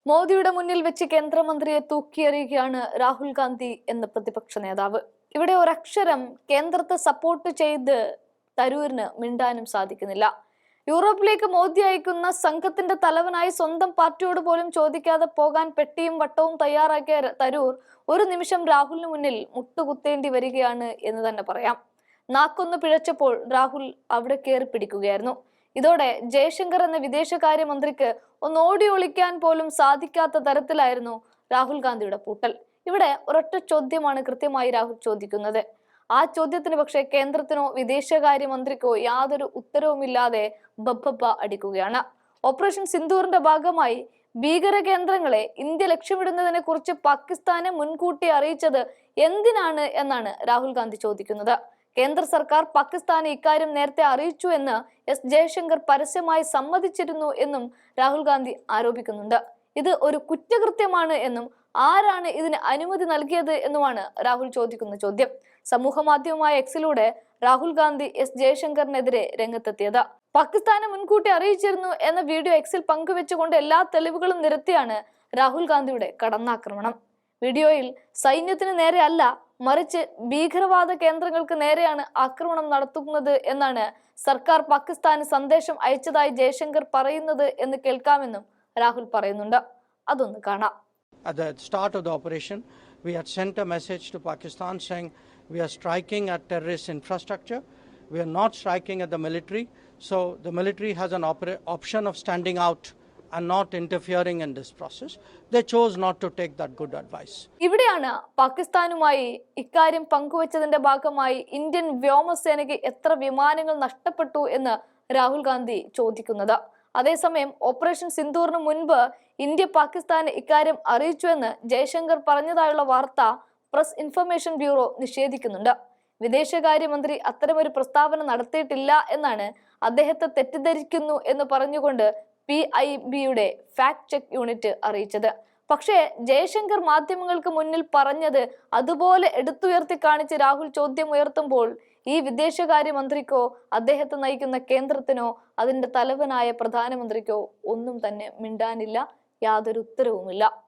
മോദിയുടെ മുന്നിൽ വെച്ച് കേന്ദ്രമന്ത്രിയെ തൂക്കിയെറിയുകയാണ് രാഹുൽ ഗാന്ധി എന്ന പ്രതിപക്ഷ നേതാവ്. ഇവിടെ ഒരക്ഷരം കേന്ദ്രത്തെ സപ്പോർട്ട് ചെയ്ത് തരൂരിന് മിണ്ടാനും സാധിക്കുന്നില്ല. യൂറോപ്പിലേക്ക് മോദി അയക്കുന്ന സംഘത്തിന്റെ തലവനായി സ്വന്തം പാർട്ടിയോട് പോലും ചോദിക്കാതെ പോകാൻ പെട്ടിയും വട്ടവും തയ്യാറാക്കിയ തരൂർ ഒരു നിമിഷം രാഹുലിന് മുന്നിൽ മുട്ടുകുത്തേണ്ടി വരികയാണ് എന്ന് തന്നെ പറയാം. നാക്കൊന്ന് പിഴച്ചപ്പോൾ രാഹുൽ അവിടെ കയറി പിടിക്കുകയായിരുന്നു. ഇതോടെ ജയശങ്കർ എന്ന വിദേശകാര്യമന്ത്രിക്ക് ഒന്ന് ഓടി ഒളിക്കാൻ പോലും സാധിക്കാത്ത തരത്തിലായിരുന്നു രാഹുൽ ഗാന്ധിയുടെ പൂട്ടൽ. ഇവിടെ ഒരൊറ്റ ചോദ്യമാണ് കൃത്യമായി രാഹുൽ ചോദിക്കുന്നത്. ആ ചോദ്യത്തിന് പക്ഷേ കേന്ദ്രത്തിനോ വിദേശകാര്യമന്ത്രിക്കോ യാതൊരു ഉത്തരവുമില്ലാതെ ബബ്ബ അടിക്കുകയാണ്. ഓപ്പറേഷൻ സിന്ദൂറിന്റെ ഭാഗമായി ഭീകര കേന്ദ്രങ്ങളെ ഇന്ത്യ ലക്ഷ്യമിടുന്നതിനെ കുറിച്ച് പാകിസ്ഥാനെ മുൻകൂട്ടി അറിയിച്ചത് എന്തിനാണ് എന്നാണ് രാഹുൽ ഗാന്ധി ചോദിക്കുന്നത്. കേന്ദ്ര സർക്കാർ പാകിസ്ഥാനെ ഇക്കാര്യം നേരത്തെ അറിയിച്ചു എന്ന് എസ് ജയശങ്കർ പരസ്യമായി സമ്മതിച്ചിരുന്നു എന്നും രാഹുൽ ഗാന്ധി ആരോപിക്കുന്നുണ്ട്. ഇത് ഒരു കുറ്റകൃത്യമാണ് എന്നും ആരാണ് ഇതിന് അനുമതി നൽകിയത് എന്നുമാണ് രാഹുൽ ചോദിക്കുന്ന ചോദ്യം. സമൂഹ മാധ്യമമായ എക്സിലൂടെ രാഹുൽ ഗാന്ധി എസ് ജയശങ്കറിനെതിരെ രംഗത്തെത്തിയത്. പാകിസ്ഥാനെ മുൻകൂട്ടി അറിയിച്ചിരുന്നു എന്ന വീഡിയോ എക്സിൽ പങ്കുവെച്ചുകൊണ്ട് എല്ലാ തെളിവുകളും നിരത്തിയാണ് രാഹുൽ ഗാന്ധിയുടെ കടന്നാക്രമണം. വീഡിയോയിൽ സൈന്യത്തിന് നേരെ അല്ല, മറിച്ച് ഭീകരവാദ കേന്ദ്രങ്ങൾക്ക് നേരെയാണ് ആക്രമണം നടത്തുന്നത് എന്നാണ് സർക്കാർ പാകിസ്ഥാന് സന്ദേശം അയച്ചതായി ജയശങ്കർ പറയുന്നത് എന്ന് കേൾക്കാമെന്നും രാഹുൽ പറയുന്നുണ്ട്. അതൊന്ന് കാണാം. At the start of the operation, we had sent a message to Pakistan saying we are striking at terrorist infrastructure. We are not striking at the military. So the military has an option of standing out and not interfering in this process. They chose not to take that good advice. ഇവിടെയാണ് പാകിസ്ഥാനുമായി ഇക്കാര്യം പങ്കുവച്ചതിന്റെ ഭാഗമായി Indian വ്യോമസേനയ്ക്ക് എത്ര വിമാനങ്ങൾ നഷ്ടപ്പെട്ടു എന്ന് രാഹുൽ ഗാന്ധി ചോദിക്കുന്നത്. അതേസമയം ഓപ്പറേഷൻ സിന്ദൂറിന് മുൻപ് ഇന്ത്യ പാകിസ്ഥാന് ഇക്കാര്യം അറിയിച്ചുവെന്ന് ജയശങ്കർ പറഞ്ഞതായുള്ള വാർത്ത പ്രസ് ഇൻഫർമേഷൻ ബ്യൂറോ നിഷേധിക്കുന്നുണ്ട്. വിദേശകാര്യമന്ത്രി അത്തരമൊരു പ്രസ്താവന നടത്തിയിട്ടില്ല എന്നാണ് അദ്ദേഹത്തെ തെറ്റിദ്ധരിക്കുന്നു എന്ന് പറഞ്ഞുകൊണ്ട് PIBയുടെ ഫാക്ട് ചെക്ക് യൂണിറ്റ് അറിയിച്ചത്. പക്ഷേ ജയശങ്കർ മാധ്യമങ്ങൾക്ക് മുന്നിൽ പറഞ്ഞത് അതുപോലെ എടുത്തുയർത്തി കാണിച്ച് രാഹുൽ ചോദ്യം ഉയർത്തുമ്പോൾ ഈ വിദേശകാര്യമന്ത്രിക്കോ അദ്ദേഹത്തെ നയിക്കുന്ന കേന്ദ്രത്തിനോ അതിന്റെ തലവനായ പ്രധാനമന്ത്രിക്കോ ഒന്നും തന്നെ മിണ്ടാനില്ല, യാതൊരു ഉത്തരവുമില്ല.